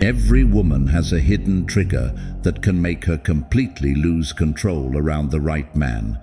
Every woman has a hidden trigger that can make her completely lose control around the right man,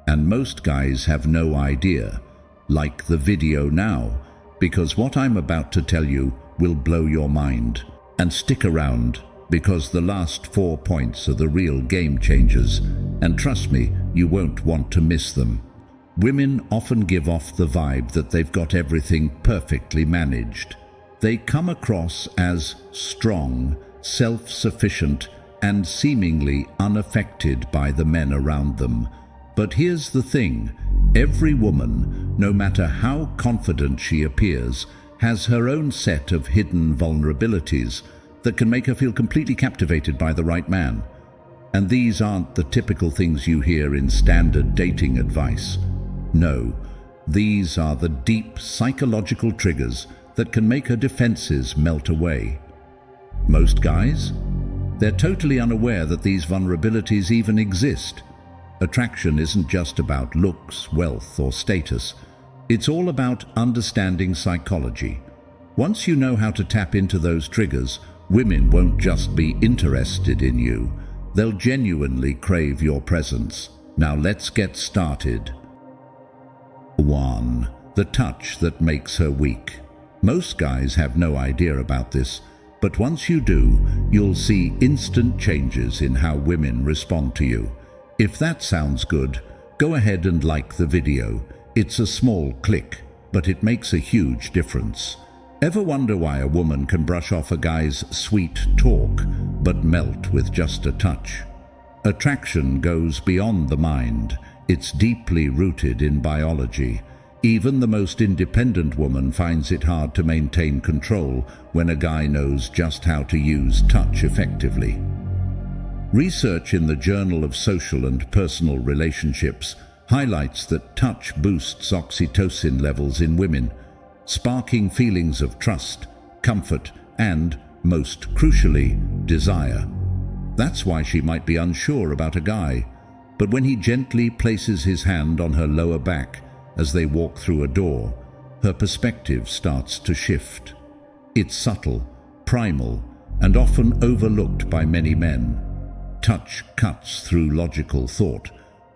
and most guys have no idea. Like the video now, because what I'm about to tell you will blow your mind. And stick around, because the last 4 points are the real game changers, and trust me, you won't want to miss them. Women often give off the vibe that they've got everything perfectly managed. They come across as strong, self-sufficient, and seemingly unaffected by the men around them. But here's the thing, every woman, no matter how confident she appears, has her own set of hidden vulnerabilities that can make her feel completely captivated by the right man. And these aren't the typical things you hear in standard dating advice. No, these are the deep psychological triggers that can make her defenses melt away. Most guys? They're totally unaware that these vulnerabilities even exist. Attraction isn't just about looks, wealth, or status. It's all about understanding psychology. Once you know how to tap into those triggers, women won't just be interested in you. They'll genuinely crave your presence. Now let's get started. 1. The touch that makes her weak. Most guys have no idea about this, but once you do, you'll see instant changes in how women respond to you. If that sounds good, go ahead and like the video. It's a small click, but it makes a huge difference. Ever wonder why a woman can brush off a guy's sweet talk, but melt with just a touch? Attraction goes beyond the mind. It's deeply rooted in biology. Even the most independent woman finds it hard to maintain control when a guy knows just how to use touch effectively. Research in the Journal of Social and Personal Relationships highlights that touch boosts oxytocin levels in women, sparking feelings of trust, comfort, and, most crucially, desire. That's why she might be unsure about a guy, but when he gently places his hand on her lower back as they walk through a door, her perspective starts to shift. It's subtle, primal, and often overlooked by many men. Touch cuts through logical thought.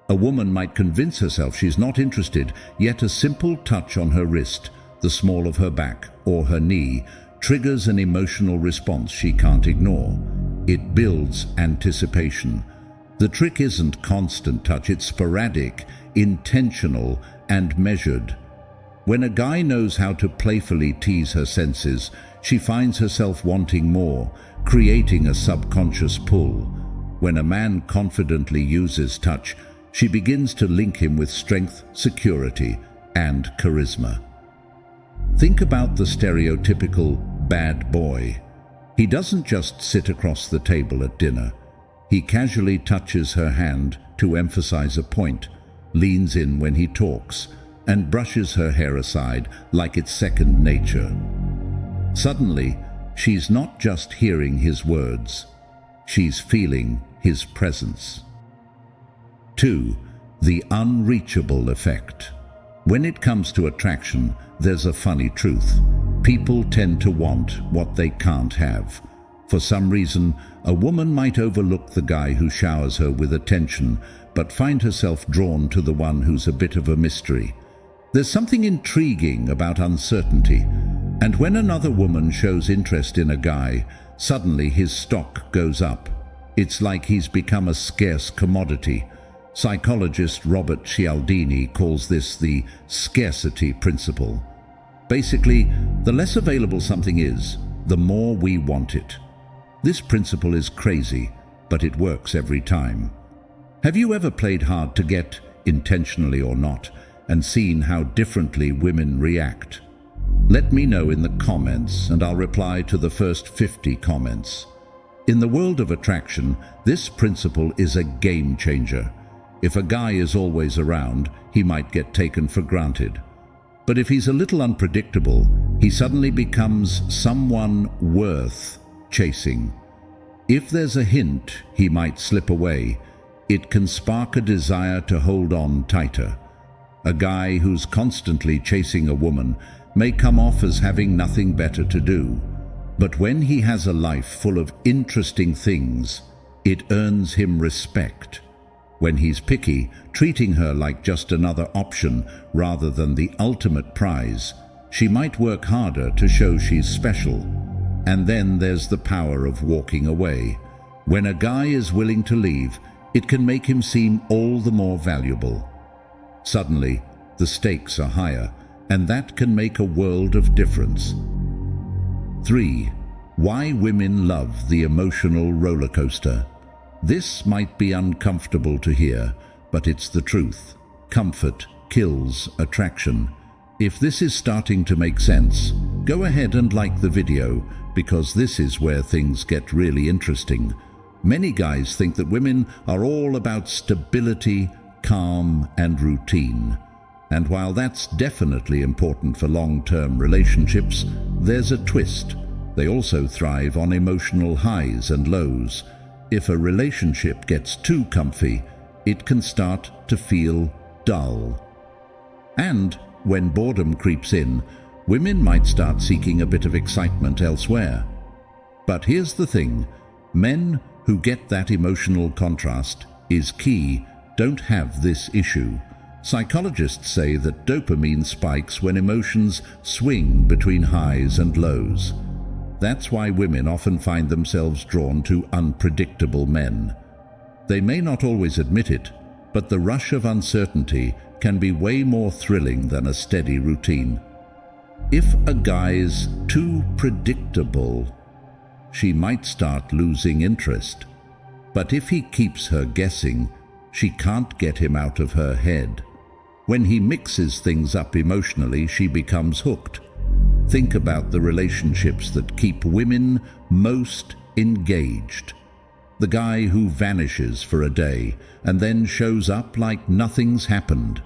A woman might convince herself she's not interested, yet a simple touch on her wrist, the small of her back, or her knee triggers an emotional response she can't ignore. It builds anticipation. The trick isn't constant touch, it's sporadic, intentional, and measured. When a guy knows how to playfully tease her senses, she finds herself wanting more, creating a subconscious pull. When a man confidently uses touch, she begins to link him with strength, security, and charisma. Think about the stereotypical bad boy. He doesn't just sit across the table at dinner. He casually touches her hand to emphasize a point, leans in when he talks, and brushes her hair aside like it's second nature. Suddenly, she's not just hearing his words, she's feeling his presence. 2. The unreachable effect. When it comes to attraction, there's a funny truth. People tend to want what they can't have. For some reason, a woman might overlook the guy who showers her with attention, but find herself drawn to the one who's a bit of a mystery. There's something intriguing about uncertainty, and when another woman shows interest in a guy, suddenly his stock goes up. It's like he's become a scarce commodity. Psychologist Robert Cialdini calls this the scarcity principle. Basically, the less available something is, the more we want it. This principle is crazy, but it works every time. Have you ever played hard to get, intentionally or not, and seen how differently women react? Let me know in the comments, and I'll reply to the first 50 comments. In the world of attraction, this principle is a game changer. If a guy is always around, he might get taken for granted. But if he's a little unpredictable, he suddenly becomes someone worth chasing. If there's a hint he might slip away, it can spark a desire to hold on tighter. A guy who's constantly chasing a woman may come off as having nothing better to do. But when he has a life full of interesting things, it earns him respect. When he's picky, treating her like just another option rather than the ultimate prize, she might work harder to show she's special. And then there's the power of walking away. When a guy is willing to leave, it can make him seem all the more valuable. Suddenly, the stakes are higher, and that can make a world of difference. 3. Why women love the emotional roller coaster. This might be uncomfortable to hear, but it's the truth. Comfort kills attraction. If this is starting to make sense, go ahead and like the video, because this is where things get really interesting. Many guys think that women are all about stability, calm, and routine. And while that's definitely important for long-term relationships, there's a twist. They also thrive on emotional highs and lows. If a relationship gets too comfy, it can start to feel dull. And when boredom creeps in, women might start seeking a bit of excitement elsewhere. But here's the thing, men who get that emotional contrast is key don't have this issue. Psychologists say that dopamine spikes when emotions swing between highs and lows. That's why women often find themselves drawn to unpredictable men. They may not always admit it, but the rush of uncertainty can be way more thrilling than a steady routine. If a guy's too predictable, she might start losing interest. But if he keeps her guessing, she can't get him out of her head. When he mixes things up emotionally, she becomes hooked. Think about the relationships that keep women most engaged. The guy who vanishes for a day and then shows up like nothing's happened.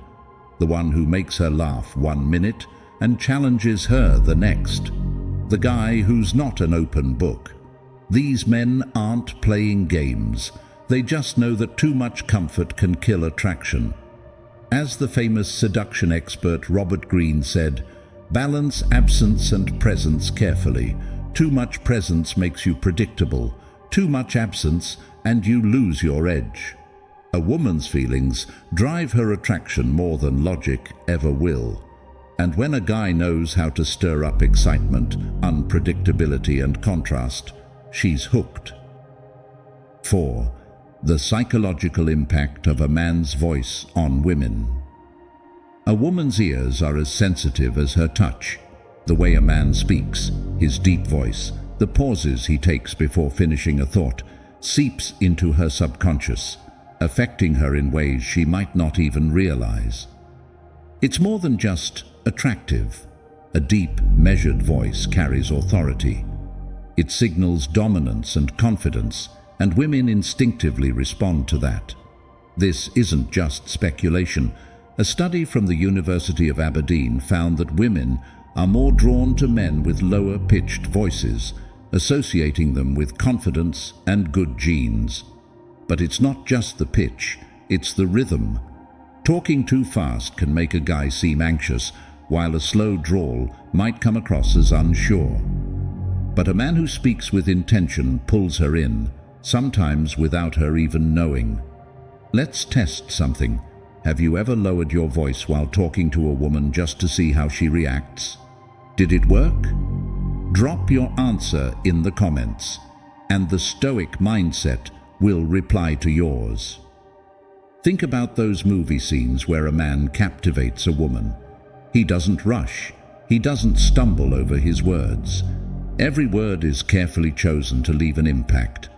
The one who makes her laugh 1 minute and challenges her the next. The guy who's not an open book. These men aren't playing games. They just know that too much comfort can kill attraction. As the famous seduction expert Robert Greene said, balance absence and presence carefully. Too much presence makes you predictable. Too much absence and you lose your edge. A woman's feelings drive her attraction more than logic ever will. And when a guy knows how to stir up excitement, unpredictability, and contrast, she's hooked. 4. The psychological impact of a man's voice on women. A woman's ears are as sensitive as her touch. The way a man speaks, his deep voice, the pauses he takes before finishing a thought, seeps into her subconscious, affecting her in ways she might not even realize. It's more than just attractive. A deep, measured voice carries authority. It signals dominance and confidence, and women instinctively respond to that. This isn't just speculation. A study from the University of Aberdeen found that women are more drawn to men with lower-pitched voices, associating them with confidence and good genes. But it's not just the pitch, it's the rhythm. Talking too fast can make a guy seem anxious, while a slow drawl might come across as unsure. But a man who speaks with intention pulls her in, sometimes without her even knowing. Let's test something. Have you ever lowered your voice while talking to a woman just to see how she reacts? Did it work? Drop your answer in the comments, and the Stoic mindset will reply to yours. Think about those movie scenes where a man captivates a woman. He doesn't rush. He doesn't stumble over his words. Every word is carefully chosen to leave an impact.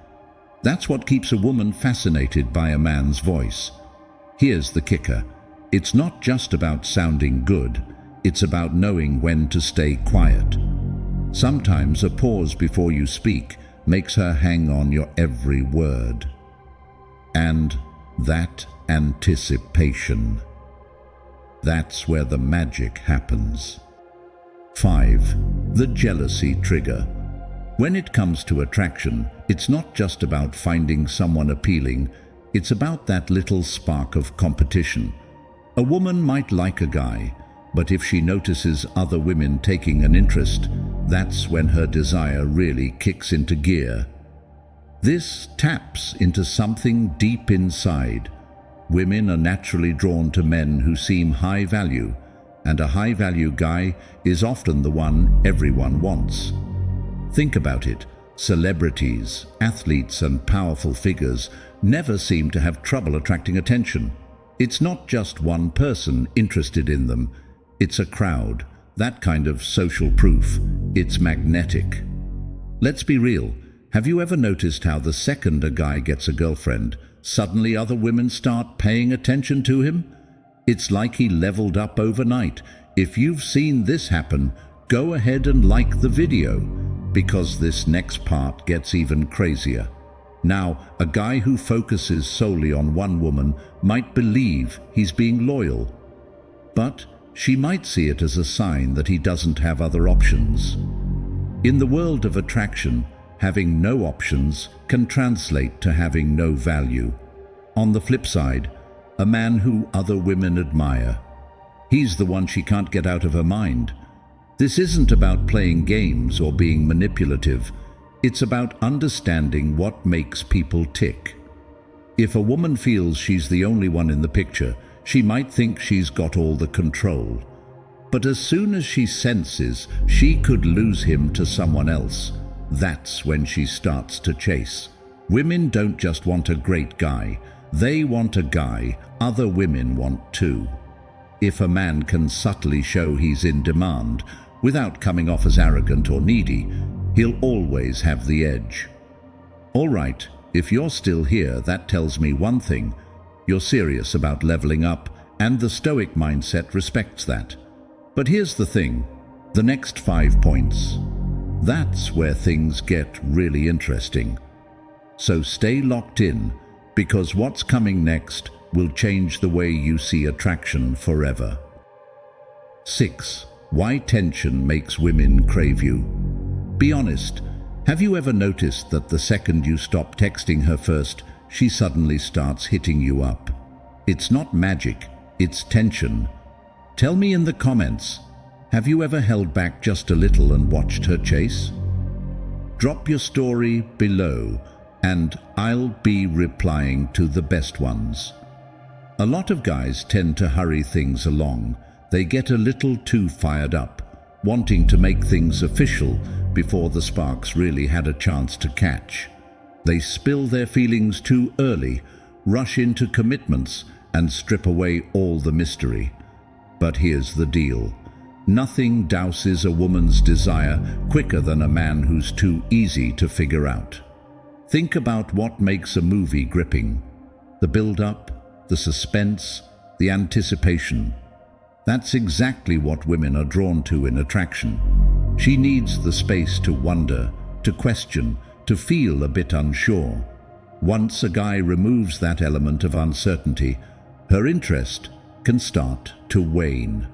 That's what keeps a woman fascinated by a man's voice. Here's the kicker. It's not just about sounding good. It's about knowing when to stay quiet. Sometimes a pause before you speak makes her hang on your every word. And that anticipation. That's where the magic happens. 5. The jealousy trigger. When it comes to attraction, it's not just about finding someone appealing, it's about that little spark of competition. A woman might like a guy, But if she notices other women taking an interest, that's when her desire really kicks into gear. This taps into something deep inside. Women are naturally drawn to men who seem high value, and a high-value guy is often the one everyone wants. Think about it. Celebrities, athletes, and powerful figures never seem to have trouble attracting attention. It's not just one person interested in them. It's a crowd, that kind of social proof. It's magnetic. Let's be real. Have you ever noticed how the second a guy gets a girlfriend, suddenly other women start paying attention to him? It's like he leveled up overnight. If you've seen this happen, go ahead and like the video, because this next part gets even crazier. Now, a guy who focuses solely on one woman might believe he's being loyal, but she might see it as a sign that he doesn't have other options. In the world of attraction, having no options can translate to having no value. On the flip side, a man who other women admire, he's the one she can't get out of her mind. This isn't about playing games or being manipulative. It's about understanding what makes people tick. If a woman feels she's the only one in the picture, she might think she's got all the control. But as soon as she senses she could lose him to someone else, that's when she starts to chase. Women don't just want a great guy, they want a guy other women want too. If a man can subtly show he's in demand, without coming off as arrogant or needy, he'll always have the edge. All right, if you're still here, that tells me one thing. You're serious about leveling up, and the Stoic mindset respects that. But here's the thing, the next 5 points. That's where things get really interesting. So stay locked in, because what's coming next will change the way you see attraction forever. 6. Why tension makes women crave you. Be honest, have you ever noticed that the second you stop texting her first, she suddenly starts hitting you up? It's not magic, it's tension. Tell me in the comments, have you ever held back just a little and watched her chase? Drop your story below, and I'll be replying to the best ones. A lot of guys tend to hurry things along. They get a little too fired up, wanting to make things official before the sparks really had a chance to catch. They spill their feelings too early, rush into commitments, and strip away all the mystery. But here's the deal. Nothing douses a woman's desire quicker than a man who's too easy to figure out. Think about what makes a movie gripping. The build-up, the suspense, the anticipation. That's exactly what women are drawn to in attraction. She needs the space to wonder, to question, to feel a bit unsure. Once a guy removes that element of uncertainty, her interest can start to wane.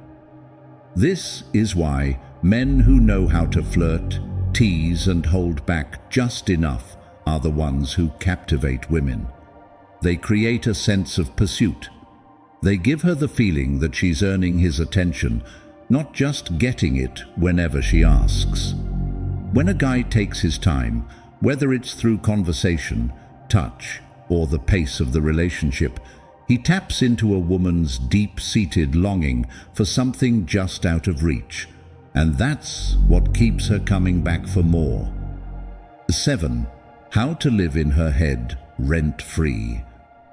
This is why men who know how to flirt, tease, and hold back just enough are the ones who captivate women. They create a sense of pursuit. They give her the feeling that she's earning his attention, not just getting it whenever she asks. When a guy takes his time, whether it's through conversation, touch, or the pace of the relationship, he taps into a woman's deep-seated longing for something just out of reach, and that's what keeps her coming back for more. 7. How to live in her head rent-free.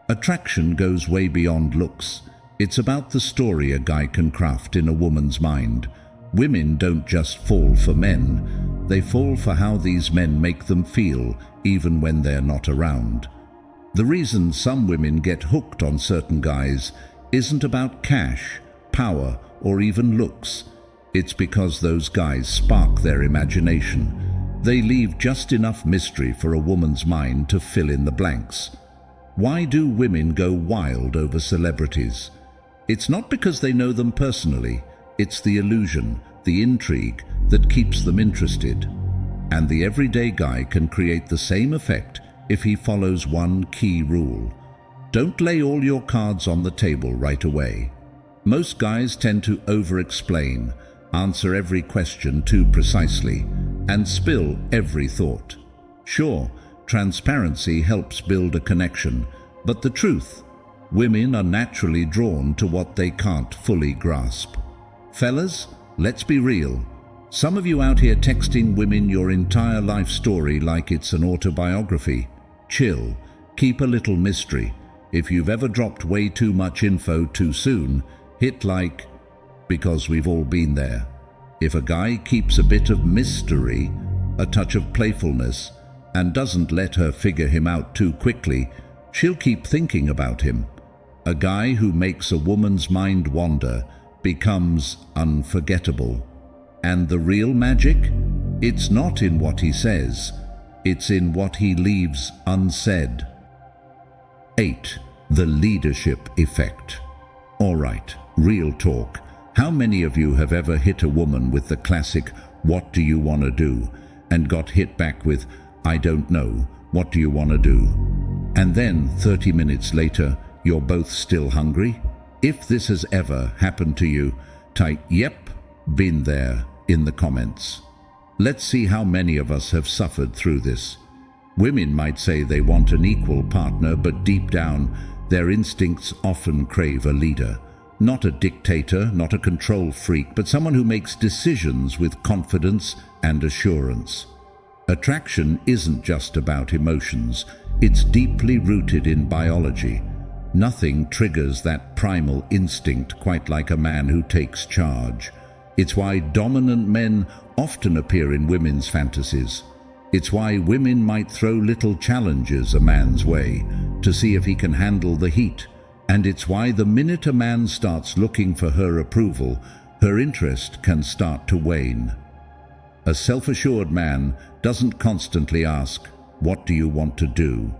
Attraction goes way beyond looks. It's about the story a guy can craft in a woman's mind. Women don't just fall for men, they fall for how these men make them feel, even when they're not around. The reason some women get hooked on certain guys isn't about cash, power, or even looks. It's because those guys spark their imagination. They leave just enough mystery for a woman's mind to fill in the blanks. Why do women go wild over celebrities? It's not because they know them personally. It's the illusion, the intrigue, that keeps them interested. And the everyday guy can create the same effect if he follows one key rule. Don't lay all your cards on the table right away. Most guys tend to over-explain, answer every question too precisely, and spill every thought. Sure, transparency helps build a connection, but the truth, women are naturally drawn to what they can't fully grasp. Fellas, let's be real. Some of you out here texting women your entire life story like it's an autobiography. Chill, keep a little mystery. If you've ever dropped way too much info too soon, hit like, because we've all been there. If a guy keeps a bit of mystery, a touch of playfulness, and doesn't let her figure him out too quickly, she'll keep thinking about him. A guy who makes a woman's mind wander becomes unforgettable. And the real magic? It's not in what he says, it's in what he leaves unsaid. 8. The leadership effect. Alright, real talk. How many of you have ever hit a woman with the classic, "What do you want to do?" and got hit back with, "I don't know, what do you want to do?" And then 30 minutes later, you're both still hungry? If this has ever happened to you, type "Yep, been there" in the comments. Let's see how many of us have suffered through this. Women might say they want an equal partner, but deep down, their instincts often crave a leader. Not a dictator, not a control freak, but someone who makes decisions with confidence and assurance. Attraction isn't just about emotions, it's deeply rooted in biology. Nothing triggers that primal instinct quite like a man who takes charge. It's why dominant men often appear in women's fantasies. It's why women might throw little challenges a man's way to see if he can handle the heat. And it's why the minute a man starts looking for her approval, her interest can start to wane. A self-assured man doesn't constantly ask, "What do you want to do?"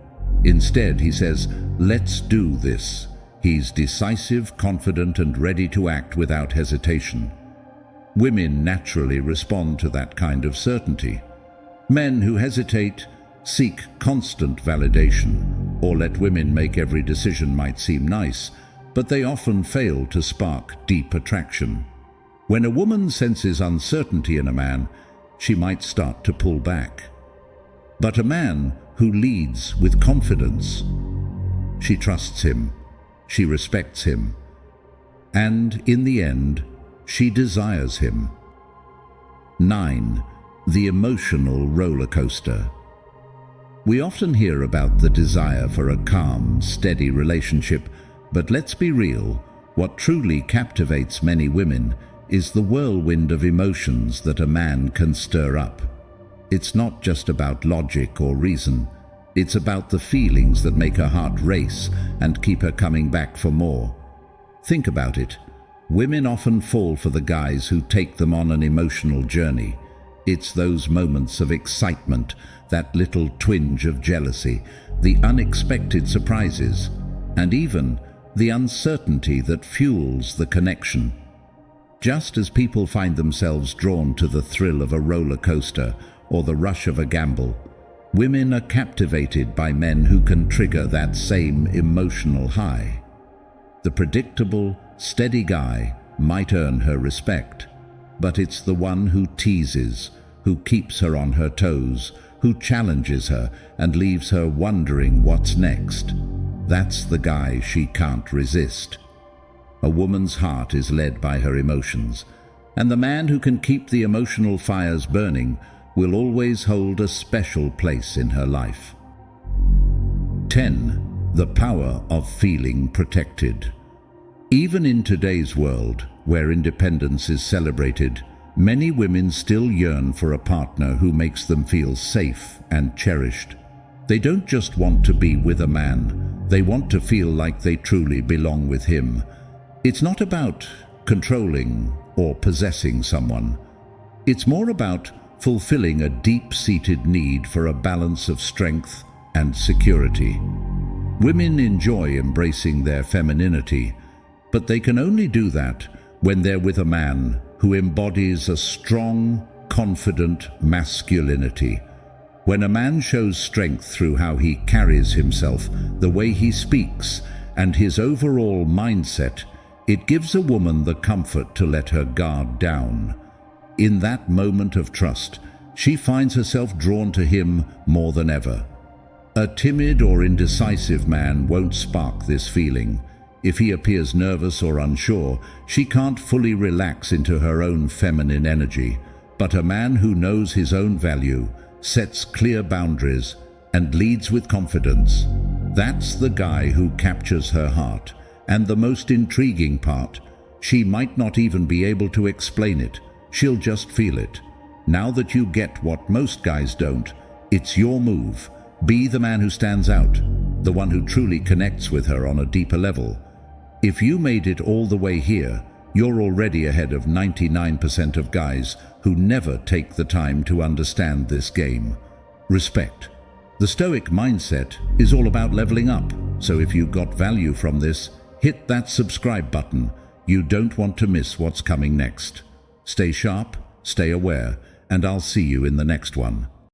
Instead, he says, "Let's do this." He's decisive, confident, and ready to act without hesitation. Women naturally respond to that kind of certainty. Men who hesitate seek constant validation, or let women make every decision might seem nice, but they often fail to spark deep attraction. When a woman senses uncertainty in a man, she might start to pull back. But a man who leads with confidence, she trusts him, she respects him, and in the end, she desires him. 9. The emotional roller coaster. We often hear about the desire for a calm, steady relationship, but let's be real, what truly captivates many women is the whirlwind of emotions that a man can stir up. It's not just about logic or reason, it's about the feelings that make her heart race and keep her coming back for more. Think about it. Women often fall for the guys who take them on an emotional journey. It's those moments of excitement, that little twinge of jealousy, the unexpected surprises, and even the uncertainty that fuels the connection. Just as people find themselves drawn to the thrill of a roller coaster or the rush of a gamble, women are captivated by men who can trigger that same emotional high. The predictable, steady guy might earn her respect, but it's the one who teases, who keeps her on her toes, who challenges her and leaves her wondering what's next. That's the guy she can't resist. A woman's heart is led by her emotions, and the man who can keep the emotional fires burning will always hold a special place in her life. 10. The power of feeling protected. Even in today's world, where independence is celebrated, many women still yearn for a partner who makes them feel safe and cherished. They don't just want to be with a man, they want to feel like they truly belong with him. It's not about controlling or possessing someone. It's more about fulfilling a deep-seated need for a balance of strength and security. Women enjoy embracing their femininity, but they can only do that when they're with a man who embodies a strong, confident masculinity. When a man shows strength through how he carries himself, the way he speaks, and his overall mindset, It gives a woman the comfort to let her guard down. In that moment of trust, she finds herself drawn to him more than ever. A timid or indecisive man won't spark this feeling. If he appears nervous or unsure, she can't fully relax into her own feminine energy. But a man who knows his own value, sets clear boundaries, and leads with confidence, that's the guy who captures her heart. And the most intriguing part, she might not even be able to explain it. She'll just feel it. Now that you get what most guys don't, it's your move. Be the man who stands out, the one who truly connects with her on a deeper level. If you made it all the way here, you're already ahead of 99% of guys who never take the time to understand this game. Respect. The Stoic mindset is all about leveling up, so if you got value from this, hit that subscribe button. You don't want to miss what's coming next. Stay sharp, stay aware, and I'll see you in the next one.